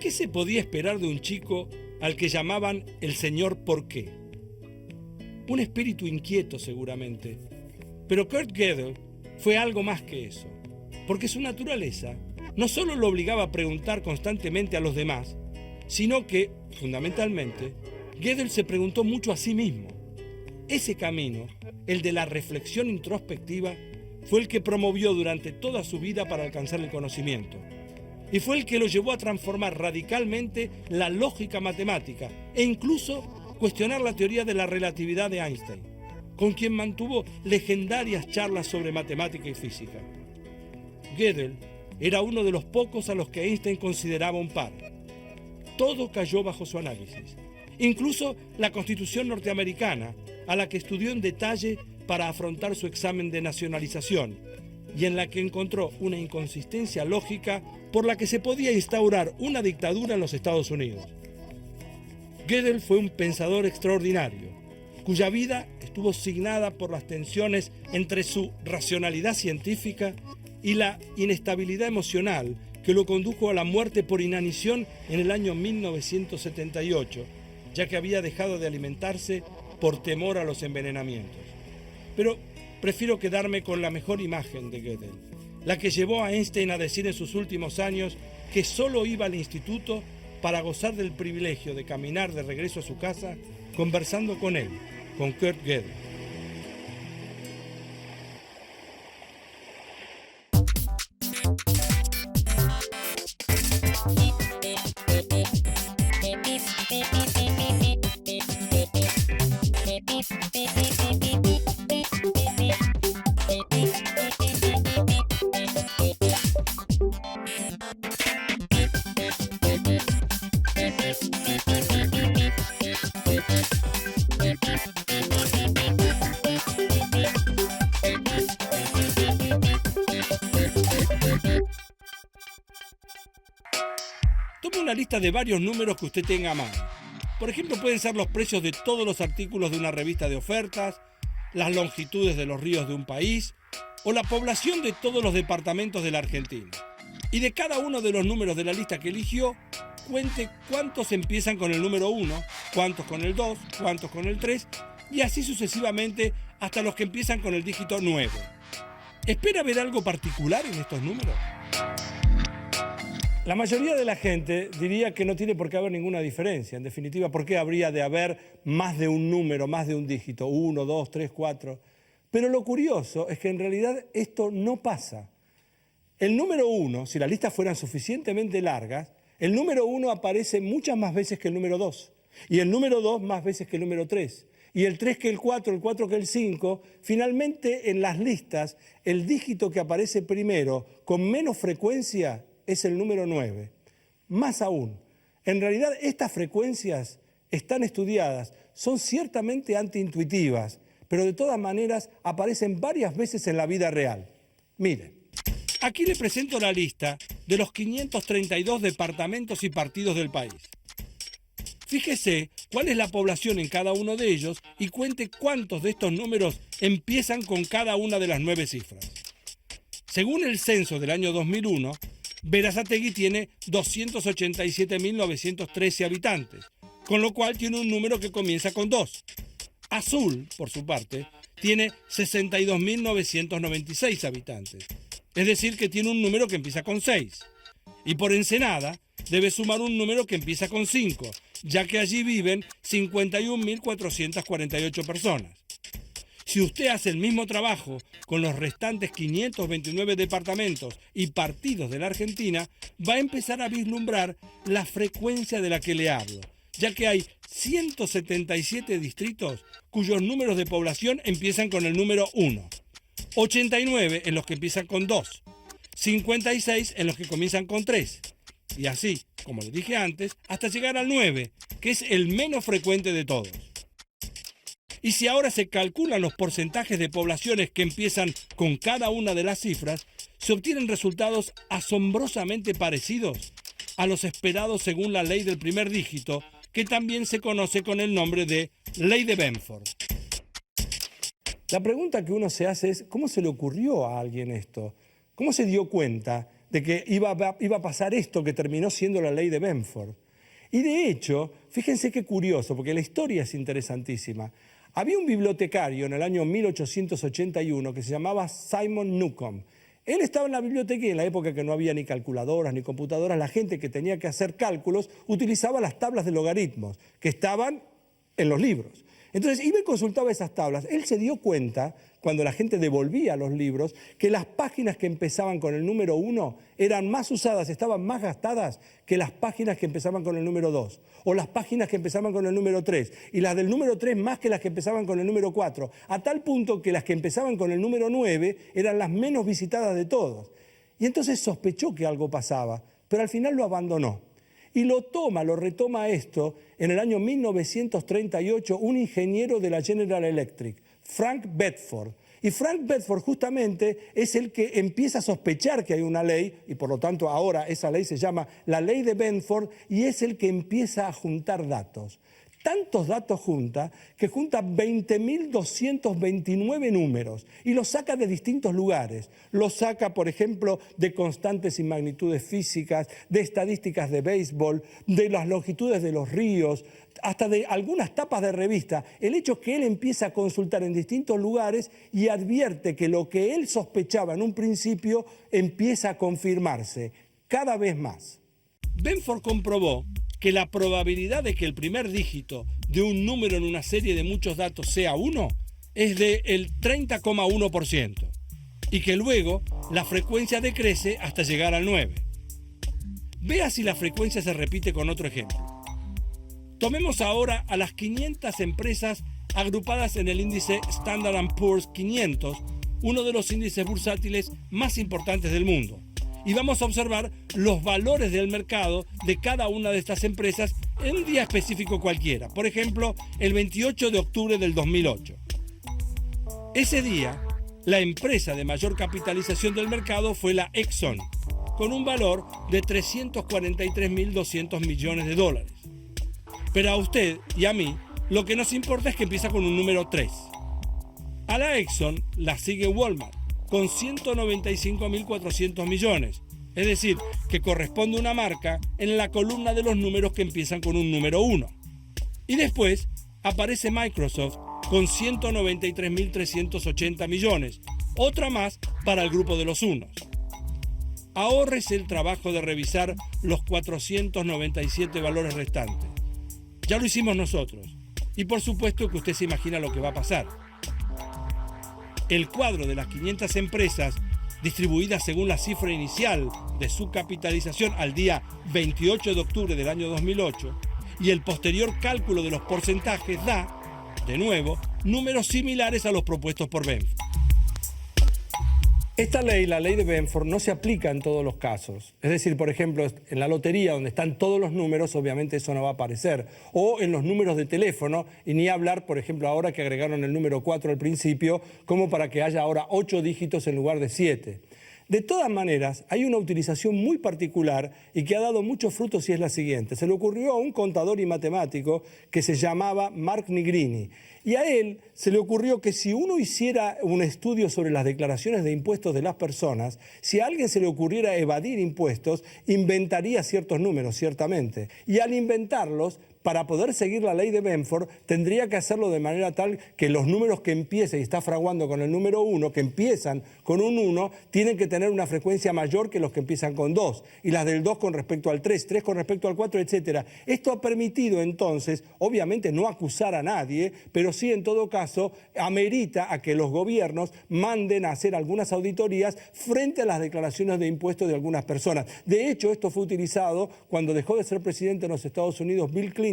¿Qué se podía esperar de un chico al que llamaban el señor ¿por qué? Un espíritu inquieto seguramente, pero Kurt Gödel fue algo más que eso, porque su naturaleza no solo lo obligaba a preguntar constantemente a los demás, sino que, fundamentalmente, Gödel se preguntó mucho a sí mismo. Ese camino, el de la reflexión introspectiva, fue el que promovió durante toda su vida para alcanzar el conocimiento. Y fue el que lo llevó a transformar radicalmente la lógica matemática e incluso cuestionar la teoría de la relatividad de Einstein, con quien mantuvo legendarias charlas sobre matemática y física. Gödel era uno de los pocos a los que Einstein consideraba un par. Todo cayó bajo su análisis, incluso la Constitución norteamericana, a la que estudió en detalle para afrontar su examen de nacionalización, y en la que encontró una inconsistencia lógica por la que se podía instaurar una dictadura en los Estados Unidos. Gödel fue un pensador extraordinario, cuya vida estuvo signada por las tensiones entre su racionalidad científica y la inestabilidad emocional que lo condujo a la muerte por inanición en el año 1978, ya que había dejado de alimentarse por temor a los envenenamientos. Pero prefiero quedarme con la mejor imagen de Gödel, la que llevó a Einstein a decir en sus últimos años que solo iba al instituto para gozar del privilegio de caminar de regreso a su casa conversando con él, con Kurt Gödel. Tome una lista de varios números que usted tenga a mano. Por ejemplo, pueden ser los precios de todos los artículos de una revista de ofertas, las longitudes de los ríos de un país o la población de todos los departamentos de la Argentina. Y de cada uno de los números de la lista que eligió, cuente cuántos empiezan con el número 1, cuántos con el 2, cuántos con el 3 y así sucesivamente hasta los que empiezan con el dígito 9. ¿Espera ver algo particular en estos números? La mayoría de la gente diría que no tiene por qué haber ninguna diferencia. En definitiva, ¿por qué habría de haber más de un número, más de un dígito? 1, 2, 3, 4. Pero lo curioso es que en realidad esto no pasa. El número 1, si las listas fueran suficientemente largas, el número 1 aparece muchas más veces que el número 2. Y el número 2 más veces que el número 3. Y el 3 que el 4 que el 5. Finalmente, en las listas, el dígito que aparece primero con menos frecuencia es el número 9. Más aún, en realidad estas frecuencias están estudiadas, son ciertamente antiintuitivas, pero de todas maneras aparecen varias veces en la vida real. Miren, aquí le presento la lista de los 532 departamentos y partidos del país. Fíjese cuál es la población en cada uno de ellos y cuente cuántos de estos números empiezan con cada una de las 9 cifras. Según el censo del año 2001, Berazategui tiene 287.913 habitantes, con lo cual tiene un número que comienza con 2. Azul, por su parte, tiene 62.996 habitantes, es decir, que tiene un número que empieza con 6. Y por Ensenada debe sumar un número que empieza con 5, ya que allí viven 51.448 personas. Si usted hace el mismo trabajo con los restantes 529 departamentos y partidos de la Argentina, va a empezar a vislumbrar la frecuencia de la que le hablo, ya que hay 177 distritos cuyos números de población empiezan con el número 1, 89 en los que empiezan con 2, 56 en los que comienzan con 3, y así, como le dije antes, hasta llegar al 9, que es el menos frecuente de todos. Y si ahora se calculan los porcentajes de poblaciones que empiezan con cada una de las cifras, se obtienen resultados asombrosamente parecidos a los esperados según la ley del primer dígito, que también se conoce con el nombre de Ley de Benford. La pregunta que uno se hace es, ¿cómo se le ocurrió a alguien esto? ¿Cómo se dio cuenta de que iba a pasar esto que terminó siendo la ley de Benford. Y de hecho, fíjense qué curioso, porque la historia es interesantísima. Había un bibliotecario en el año 1881 que se llamaba Simon Newcomb. Él estaba en la biblioteca y en la época que no había ni calculadoras ni computadoras, la gente que tenía que hacer cálculos utilizaba las tablas de logaritmos que estaban en los libros. Entonces iba y consultaba esas tablas. Él se dio cuenta, cuando la gente devolvía los libros, que las páginas que empezaban con el número 1 eran más usadas, estaban más gastadas que las páginas que empezaban con el número 2, o las páginas que empezaban con el número 3, y las del número 3 más que las que empezaban con el número 4, a tal punto que las que empezaban con el número 9 eran las menos visitadas de todos. Y entonces sospechó que algo pasaba, pero al final lo abandonó. Y lo retoma esto en el año 1938 un ingeniero de la General Electric, Frank Bedford. Y Frank Bedford justamente es el que empieza a sospechar que hay una ley, y por lo tanto ahora esa ley se llama la ley de Benford, y es el que empieza a juntar datos. Tantos datos junta que junta 20.229 números y los saca de distintos lugares. Los saca, por ejemplo, de constantes y magnitudes físicas, de estadísticas de béisbol, de las longitudes de los ríos, hasta de algunas tapas de revista. El hecho es que él empieza a consultar en distintos lugares y advierte que lo que él sospechaba en un principio empieza a confirmarse cada vez más. Benford comprobó que la probabilidad de que el primer dígito de un número en una serie de muchos datos sea 1 es del 30,1% y que luego la frecuencia decrece hasta llegar al 9. Vea si la frecuencia se repite con otro ejemplo. Tomemos ahora a las 500 empresas agrupadas en el índice Standard & Poor's 500, uno de los índices bursátiles más importantes del mundo. Y vamos a observar los valores del mercado de cada una de estas empresas en un día específico cualquiera. Por ejemplo, el 28 de octubre del 2008. Ese día, la empresa de mayor capitalización del mercado fue la Exxon, con un valor de 343.200 millones de dólares. Pero a usted y a mí, lo que nos importa es que empieza con un número 3. A la Exxon la sigue Walmart, con 195.400 millones, es decir, que corresponde a una marca en la columna de los números que empiezan con un número 1. Y después aparece Microsoft con 193.380 millones, otra más para el grupo de los unos. Ahórrese el trabajo de revisar los 497 valores restantes. Ya lo hicimos nosotros, y por supuesto que usted se imagina lo que va a pasar. El cuadro de las 500 empresas distribuidas según la cifra inicial de su capitalización al día 28 de octubre del año 2008 y el posterior cálculo de los porcentajes da, de nuevo, números similares a los propuestos por Benford. Esta ley, la ley de Benford, no se aplica en todos los casos. Es decir, por ejemplo, en la lotería, donde están todos los números, obviamente eso no va a aparecer. O en los números de teléfono, y ni hablar, por ejemplo, ahora que agregaron el número 4 al principio, como para que haya ahora 8 dígitos en lugar de 7. De todas maneras, hay una utilización muy particular y que ha dado muchos frutos y es la siguiente. Se le ocurrió a un contador y matemático que se llamaba Mark Nigrini. Y a él se le ocurrió que si uno hiciera un estudio sobre las declaraciones de impuestos de las personas, si a alguien se le ocurriera evadir impuestos, inventaría ciertos números, ciertamente. Y al inventarlos, para poder seguir la ley de Benford, tendría que hacerlo de manera tal que los números que empiecen y está fraguando con el número 1, que empiezan con un 1, tienen que tener una frecuencia mayor que los que empiezan con 2, y las del 2 con respecto al 3, 3 con respecto al 4, etc. Esto ha permitido entonces, obviamente no acusar a nadie, pero sí en todo caso amerita a que los gobiernos manden a hacer algunas auditorías frente a las declaraciones de impuestos de algunas personas. De hecho, esto fue utilizado cuando dejó de ser presidente en los Estados Unidos Bill Clinton.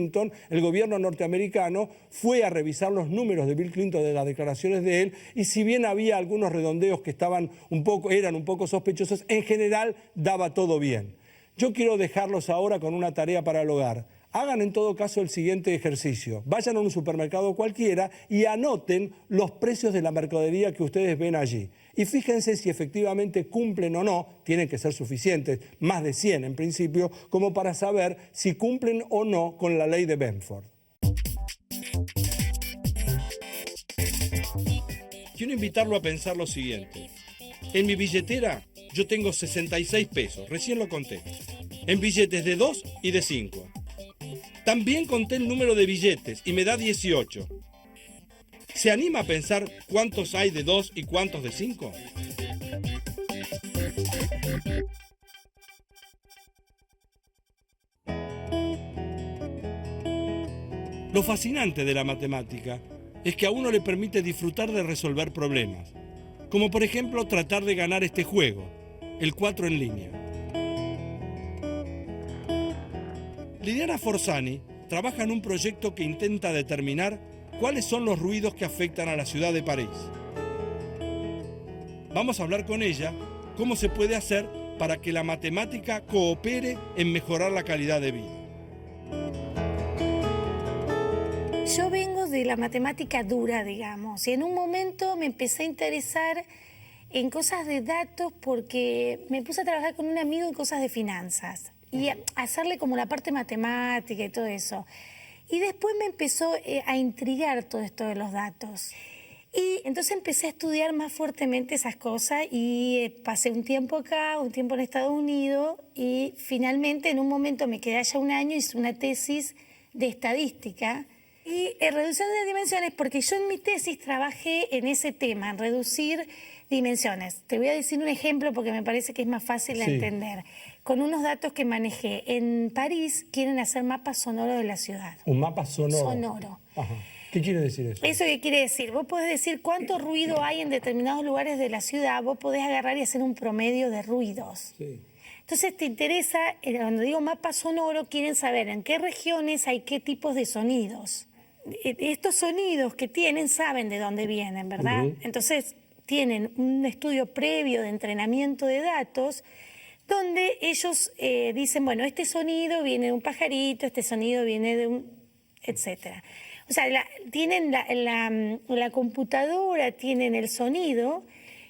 El gobierno norteamericano fue a revisar los números de Bill Clinton de las declaraciones de él y si bien había algunos redondeos que eran un poco sospechosos, en general daba todo bien. Yo quiero dejarlos ahora con una tarea para el hogar. Hagan en todo caso el siguiente ejercicio. Vayan a un supermercado cualquiera y anoten los precios de la mercadería que ustedes ven allí. Y fíjense si efectivamente cumplen o no, tienen que ser suficientes, más de 100 en principio, como para saber si cumplen o no con la ley de Benford. Quiero invitarlo a pensar lo siguiente. En mi billetera yo tengo 66 pesos, recién lo conté, en billetes de 2 y de 5. También conté el número de billetes y me da 18. ¿Se anima a pensar cuántos hay de 2 y cuántos de 5? Lo fascinante de la matemática es que a uno le permite disfrutar de resolver problemas, como por ejemplo tratar de ganar este juego, el 4 en línea. Liliana Forzani trabaja en un proyecto que intenta determinar cuáles son los ruidos que afectan a la ciudad de París. Vamos a hablar con ella cómo se puede hacer para que la matemática coopere en mejorar la calidad de vida. Yo vengo de la matemática dura, digamos, y en un momento me empecé a interesar en cosas de datos porque me puse a trabajar con un amigo en cosas de finanzas y a hacerle como la parte matemática y todo eso. Y después me empezó a intrigar todo esto de los datos. Y entonces empecé a estudiar más fuertemente esas cosas y pasé un tiempo acá, un tiempo en Estados Unidos y finalmente en un momento me quedé allá un año, hice una tesis de estadística y reducción de dimensiones, porque yo en mi tesis trabajé en ese tema, en reducir dimensiones. Te voy a decir un ejemplo porque me parece que es más fácil de entender. Con unos datos que manejé. En París quieren hacer mapas sonoros de la ciudad. ¿Un mapa sonoro? Sonoro. Ajá. ¿Qué quiere decir eso? ¿Eso qué quiere decir? Vos podés decir cuánto ruido hay en determinados lugares de la ciudad, vos podés agarrar y hacer un promedio de ruidos. Sí. Entonces te interesa, cuando digo mapa sonoro, quieren saber en qué regiones hay qué tipos de sonidos. Estos sonidos que tienen saben de dónde vienen, ¿verdad? Entonces tienen un estudio previo de entrenamiento de datos donde ellos dicen, bueno, este sonido viene de un pajarito, este sonido viene de un... etcétera. O sea, tienen la computadora, tienen el sonido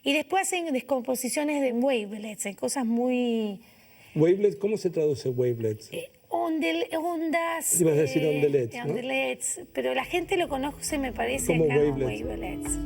y después hacen descomposiciones de wavelets, en cosas muy... ¿Wavelets? ¿Cómo se traduce wavelets? Ondas... Ibas a decir ondelets, ¿no? Ondelets, pero la gente lo conoce, me parece, como acá como wavelets. wavelets.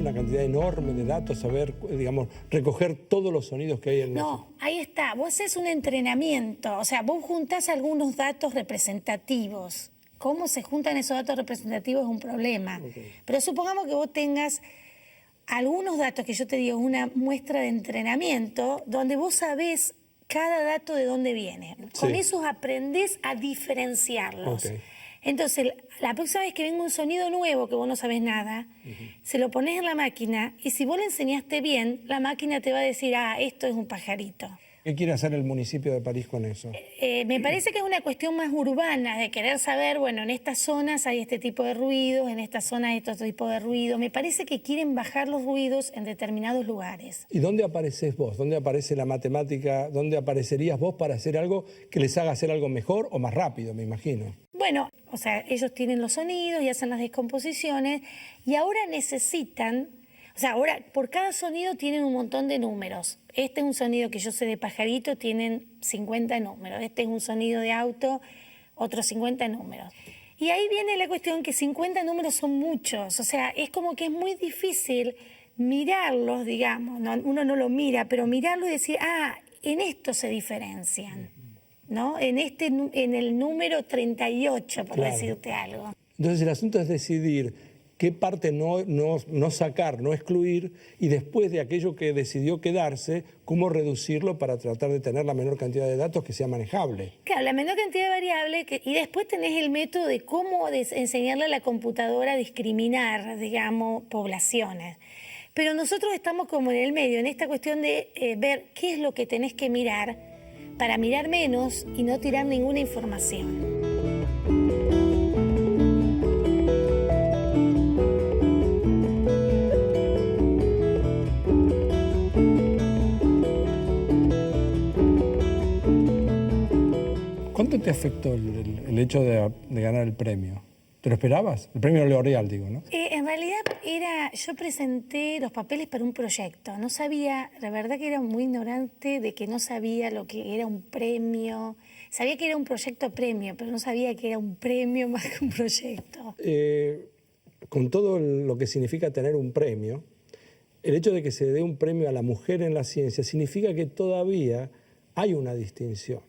Una cantidad enorme de datos, saber, digamos, recoger todos los sonidos que hay en el... No, ahí está. Vos haces un entrenamiento, o sea, vos juntás algunos datos representativos. Cómo se juntan esos datos representativos es un problema. Pero supongamos que vos tengas algunos datos, que yo te digo, una muestra de entrenamiento, donde vos sabés cada dato de dónde viene. Con eso aprendés a diferenciarlos. Entonces, la próxima vez que venga un sonido nuevo que vos no sabés nada, se lo pones en la máquina y si vos le enseñaste bien, la máquina te va a decir, ah, esto es un pajarito. ¿Qué quiere hacer el municipio de París con eso? Me parece que es una cuestión más urbana, de querer saber, bueno, en estas zonas hay este tipo de ruidos, en estas zonas hay este tipo de ruidos. Me parece que quieren bajar los ruidos en determinados lugares. ¿Y dónde apareces vos? ¿Dónde aparece la matemática? ¿Dónde aparecerías vos para hacer algo que les haga hacer algo mejor o más rápido, me imagino? Bueno, o sea, ellos tienen los sonidos y hacen las descomposiciones y ahora necesitan... O sea, ahora por cada sonido tienen un montón de números. Este es un sonido que yo sé de pajarito, tienen 50 números. Este es un sonido de auto, otros 50 números. Y ahí viene la cuestión que 50 números son muchos. O sea, es como que es muy difícil mirarlos, digamos. Uno no lo mira, pero mirarlo y decir, ah, en esto se diferencian, ¿no? En el número 38, por decirte algo. Entonces el asunto es decidir qué parte no sacar, no excluir, y después de aquello que decidió quedarse, cómo reducirlo para tratar de tener la menor cantidad de datos que sea manejable. Claro, la menor cantidad de variables, y después tenés el método de cómo enseñarle a la computadora a discriminar, digamos, poblaciones. Pero nosotros estamos como en el medio, en esta cuestión de ver qué es lo que tenés que mirar para mirar menos y no tirar ninguna información. ¿Cuánto te afectó el hecho de ganar el premio? ¿Te lo esperabas? El premio L'Oréal, digo, ¿no? en realidad yo presenté los papeles para un proyecto. No sabía, la verdad que era muy ignorante de que no sabía lo que era un premio. Sabía que era un proyecto premio, pero no sabía que era un premio más que un proyecto. Con todo lo que significa tener un premio, el hecho de que se dé un premio a la mujer en la ciencia significa que todavía hay una distinción.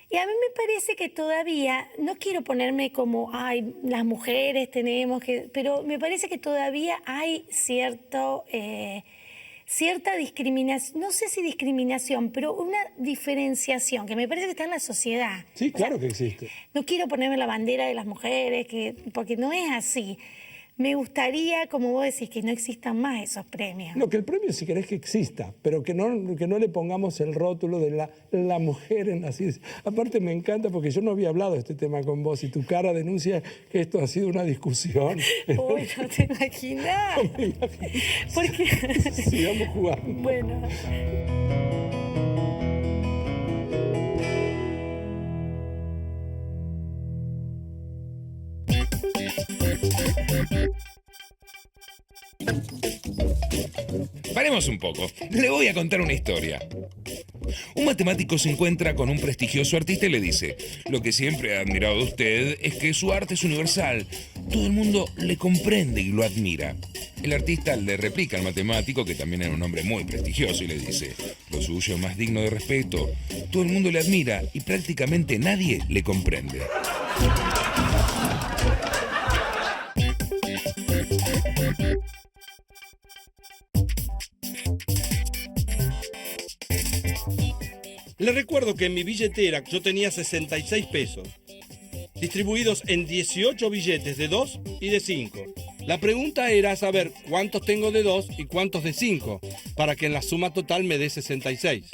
Y a mí me parece que todavía, no quiero ponerme como, ay, las mujeres tenemos que, pero me parece que todavía hay cierta discriminación, no sé si discriminación, pero una diferenciación que me parece que está en la sociedad. Sí, claro que existe. No quiero ponerme la bandera de las mujeres, porque no es así. Me gustaría, como vos decís, que no existan más esos premios. No, que el premio si querés que exista, pero que no le pongamos el rótulo de la mujer en la ciencia. Aparte me encanta porque yo no había hablado de este tema con vos y tu cara denuncia que esto ha sido una discusión. Uy, no te imaginas. No me imagino. Porque... Sigamos jugando. Bueno. Paremos un poco. Le voy a contar una historia. Un matemático se encuentra con un prestigioso artista y le dice: lo que siempre he admirado de usted es que su arte es universal. Todo el mundo le comprende y lo admira. El artista le replica al matemático, que también era un hombre muy prestigioso, y le dice: lo suyo es más digno de respeto. Todo el mundo le admira y prácticamente nadie le comprende. Les recuerdo que en mi billetera yo tenía 66 pesos, distribuidos en 18 billetes de 2 y de 5. La pregunta era saber cuántos tengo de 2 y cuántos de 5, para que en la suma total me dé 66.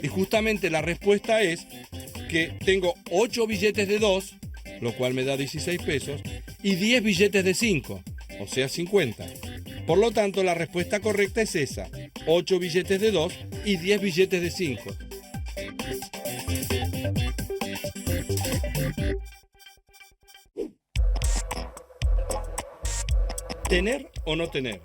Y justamente la respuesta es que tengo 8 billetes de 2, lo cual me da 16 pesos, y 10 billetes de 5, o sea 50. Por lo tanto, la respuesta correcta es esa: 8 billetes de 2 y 10 billetes de 5. ¿Tener o no tener?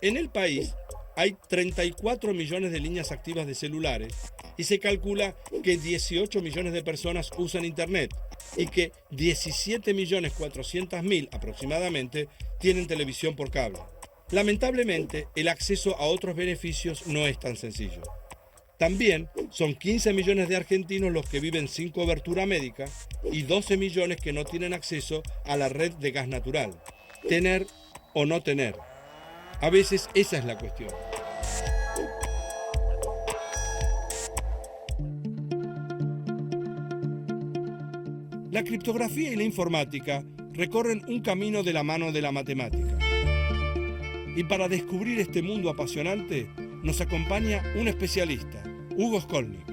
En el país hay 34 millones de líneas activas de celulares y se calcula que 18 millones de personas usan Internet y que 17.400.000 aproximadamente tienen televisión por cable. Lamentablemente, el acceso a otros beneficios no es tan sencillo. También son 15 millones de argentinos los que viven sin cobertura médica y 12 millones que no tienen acceso a la red de gas natural. ¿Tener o no tener? A veces esa es la cuestión. La criptografía y la informática recorren un camino de la mano de la matemática. Y para descubrir este mundo apasionante nos acompaña un especialista, Hugo Skolnick.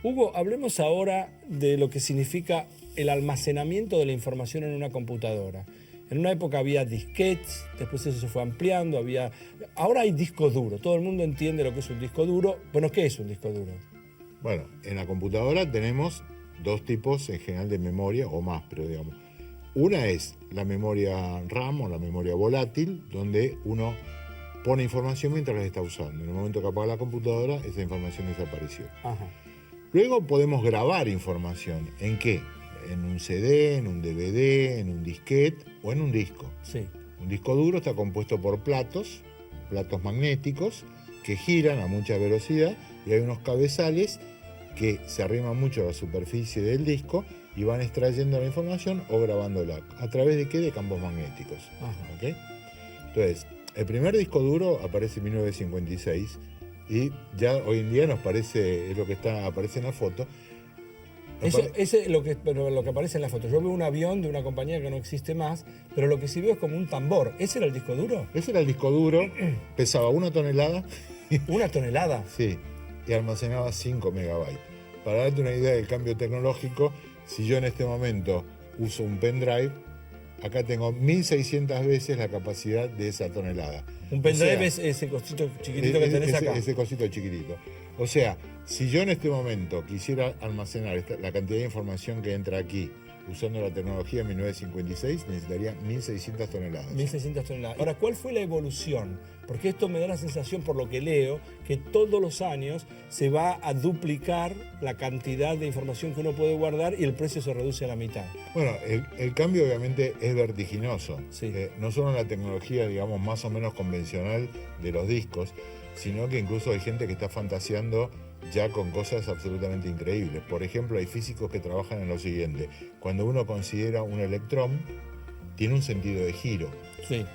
Hugo, hablemos ahora de lo que significa el almacenamiento de la información en una computadora. En una época había disquetes, después eso se fue ampliando, ahora hay disco duro. Todo el mundo entiende lo que es un disco duro. Bueno, ¿qué es un disco duro? Bueno, en la computadora tenemos dos tipos en general de memoria, o más, pero digamos. Una es la memoria RAM o la memoria volátil, donde uno pone información mientras la está usando. En el momento que apaga la computadora, esa información desapareció. Ajá. Luego podemos grabar información. ¿En qué? En un CD, en un DVD, en un disquete o en un disco. Sí. Un disco duro está compuesto por platos magnéticos que giran a mucha velocidad y hay unos cabezales que se arriman mucho a la superficie del disco y van extrayendo la información o grabándola. ¿A través de qué? De campos magnéticos. ¿Okay? Entonces, el primer disco duro aparece en 1956 y ya hoy en día nos parece, es lo que aparece en la foto. Ese lo que aparece en la foto. Yo veo un avión de una compañía que no existe más, pero lo que sí veo es como un tambor. ¿Ese era el disco duro? Ese era el disco duro, pesaba 1 tonelada. ¿1 tonelada? Sí, y almacenaba 5 megabytes. Para darte una idea del cambio tecnológico, si yo en este momento uso un pendrive, acá tengo 1600 veces la capacidad de esa tonelada. Un pendrive es ese cosito chiquitito que tenés acá. Ese cosito chiquitito. O sea, si yo en este momento quisiera almacenar la cantidad de información que entra aquí, usando la tecnología de 1956, necesitaría 1.600 toneladas. 1.600 toneladas. Ahora, ¿cuál fue la evolución? Porque esto me da la sensación, por lo que leo, que todos los años se va a duplicar la cantidad de información que uno puede guardar y el precio se reduce a la mitad. Bueno, el cambio obviamente es vertiginoso. Sí. No solo en la tecnología, digamos, más o menos convencional de los discos, sino que incluso hay gente que está fantaseando ya con cosas absolutamente increíbles. Por ejemplo, hay físicos que trabajan en lo siguiente. Cuando uno considera un electrón, tiene un sentido de giro. Sí.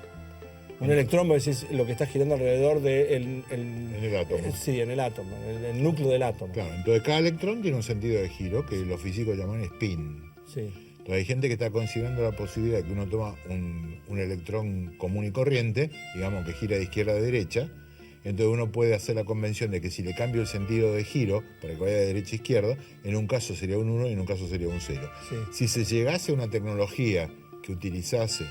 Un electrón es lo que está girando alrededor del En el átomo. Sí, en el átomo, el núcleo del átomo. Claro, entonces cada electrón tiene un sentido de giro que los físicos llaman spin. Sí. Entonces hay gente que está considerando la posibilidad de que uno toma un electrón común y corriente, digamos que gira de izquierda a derecha, entonces uno puede hacer la convención de que si le cambio el sentido de giro para que vaya de derecha a izquierda, en un caso sería un 1 y en un caso sería un 0. Sí. Si se llegase a una tecnología que utilizase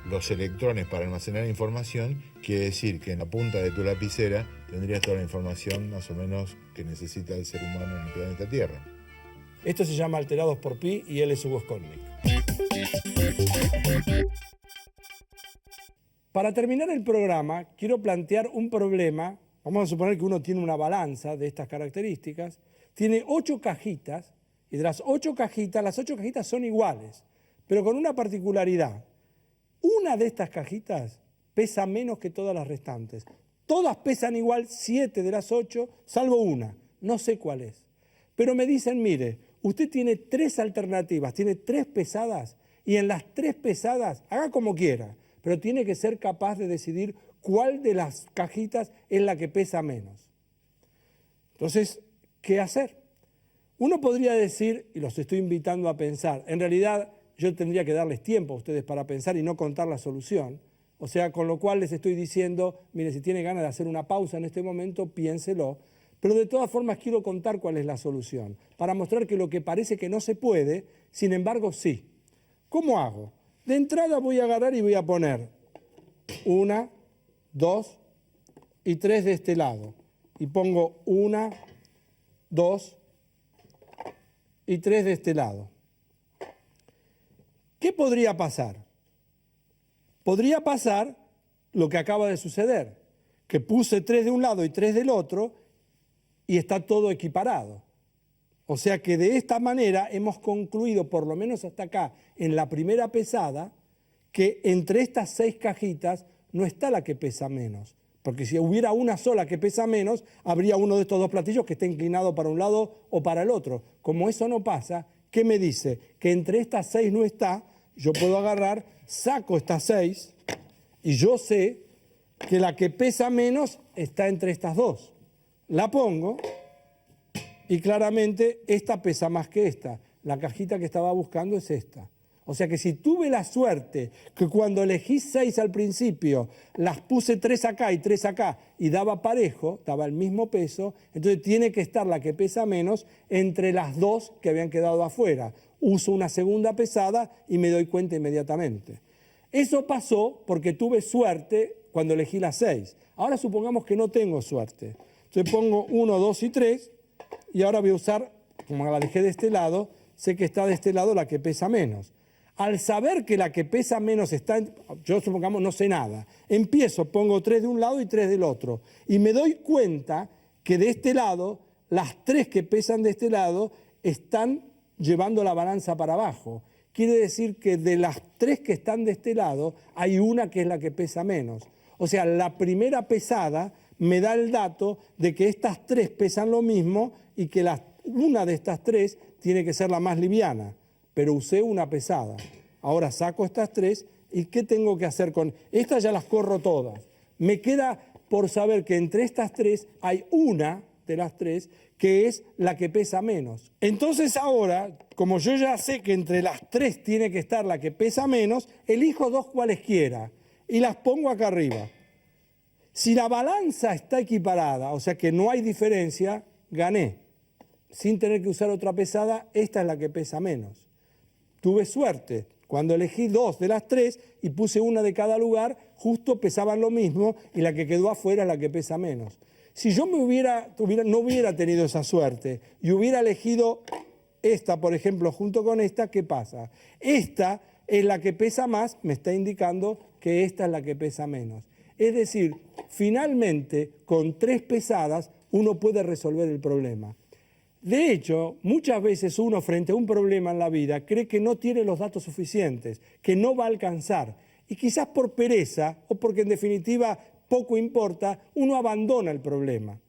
los electrones para almacenar información, quiere decir que en la punta de tu lapicera tendrías toda la información más o menos que necesita el ser humano en el planeta Tierra. Esto se llama Alterados por Pi y él es Hugo Skolnick. Para terminar el programa, quiero plantear un problema. Vamos a suponer que uno tiene una balanza de estas características, tiene 8 cajitas, y de las 8 cajitas son iguales, pero con una particularidad. Una de estas cajitas pesa menos que todas las restantes. Todas pesan igual, 7 de las 8, salvo una. No sé cuál es. Pero me dicen, mire, usted tiene 3 alternativas, tiene 3 pesadas, y en las 3 pesadas, haga como quiera, pero tiene que ser capaz de decidir cuál de las cajitas es la que pesa menos. Entonces, ¿qué hacer? Uno podría decir, y los estoy invitando a pensar, en realidad yo tendría que darles tiempo a ustedes para pensar y no contar la solución. O sea, con lo cual les estoy diciendo, mire, si tiene ganas de hacer una pausa en este momento, piénselo. Pero de todas formas quiero contar cuál es la solución, para mostrar que lo que parece que no se puede, sin embargo, sí. ¿Cómo hago? De entrada voy a agarrar y voy a poner 1, 2 y 3 de este lado. Y pongo 1, 2 y 3 de este lado. ¿Qué podría pasar? Podría pasar lo que acaba de suceder, que puse 3 de un lado y 3 del otro y está todo equiparado. O sea que de esta manera hemos concluido, por lo menos hasta acá, en la primera pesada, que entre estas 6 cajitas no está la que pesa menos. Porque si hubiera una sola que pesa menos, habría uno de estos 2 platillos que esté inclinado para un lado o para el otro. Como eso no pasa, ¿qué me dice? Que entre estas 6 no está. Yo puedo agarrar, saco estas 6 y yo sé que la que pesa menos está entre estas 2. La pongo y claramente esta pesa más que esta. La cajita que estaba buscando es esta. O sea que si tuve la suerte que cuando elegí 6 al principio, las puse 3 acá y 3 acá y daba parejo, daba el mismo peso, entonces tiene que estar la que pesa menos entre las 2 que habían quedado afuera. Uso una segunda pesada y me doy cuenta inmediatamente. Eso pasó porque tuve suerte cuando elegí las 6. Ahora supongamos que no tengo suerte. Entonces pongo 1, 2 y 3 y ahora voy a usar, como la dejé de este lado, sé que está de este lado la que pesa menos. Al saber que la que pesa menos está, yo supongamos no sé nada, empiezo, pongo 3 de un lado y 3 del otro y me doy cuenta que de este lado, las 3 que pesan de este lado están llevando la balanza para abajo. Quiere decir que de las 3 que están de este lado, hay una que es la que pesa menos. O sea, la primera pesada me da el dato de que estas 3 pesan lo mismo y que una de estas 3 tiene que ser la más liviana. Pero usé una pesada. Ahora saco estas 3 y ¿qué tengo que hacer con estas? Ya las corro todas. Me queda por saber que entre estas 3 hay una de las 3 que es la que pesa menos. Entonces ahora, como yo ya sé que entre las 3 tiene que estar la que pesa menos, elijo 2 cualesquiera y las pongo acá arriba. Si la balanza está equiparada, o sea que no hay diferencia, gané. Sin tener que usar otra pesada, esta es la que pesa menos. Tuve suerte. Cuando elegí 2 de las 3 y puse una de cada lugar, justo pesaban lo mismo y la que quedó afuera es la que pesa menos. Si yo no hubiera tenido esa suerte y hubiera elegido esta, por ejemplo, junto con esta, ¿qué pasa? Esta es la que pesa más, me está indicando que esta es la que pesa menos. Es decir, finalmente, con 3 pesadas, uno puede resolver el problema. De hecho, muchas veces uno frente a un problema en la vida cree que no tiene los datos suficientes, que no va a alcanzar. Y quizás por pereza o porque en definitiva poco importa, uno abandona el problema.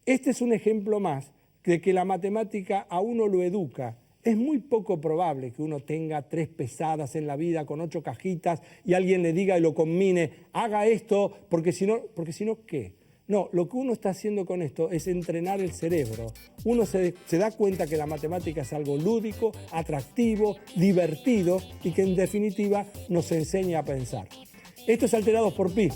Este es un ejemplo más de que la matemática a uno lo educa. Es muy poco probable que uno tenga 3 pesadas en la vida con 8 cajitas y alguien le diga y lo combine, haga esto, porque si no, ¿qué? No, lo que uno está haciendo con esto es entrenar el cerebro. Uno se da cuenta que la matemática es algo lúdico, atractivo, divertido y que en definitiva nos enseña a pensar. Esto es Alterados por Pi.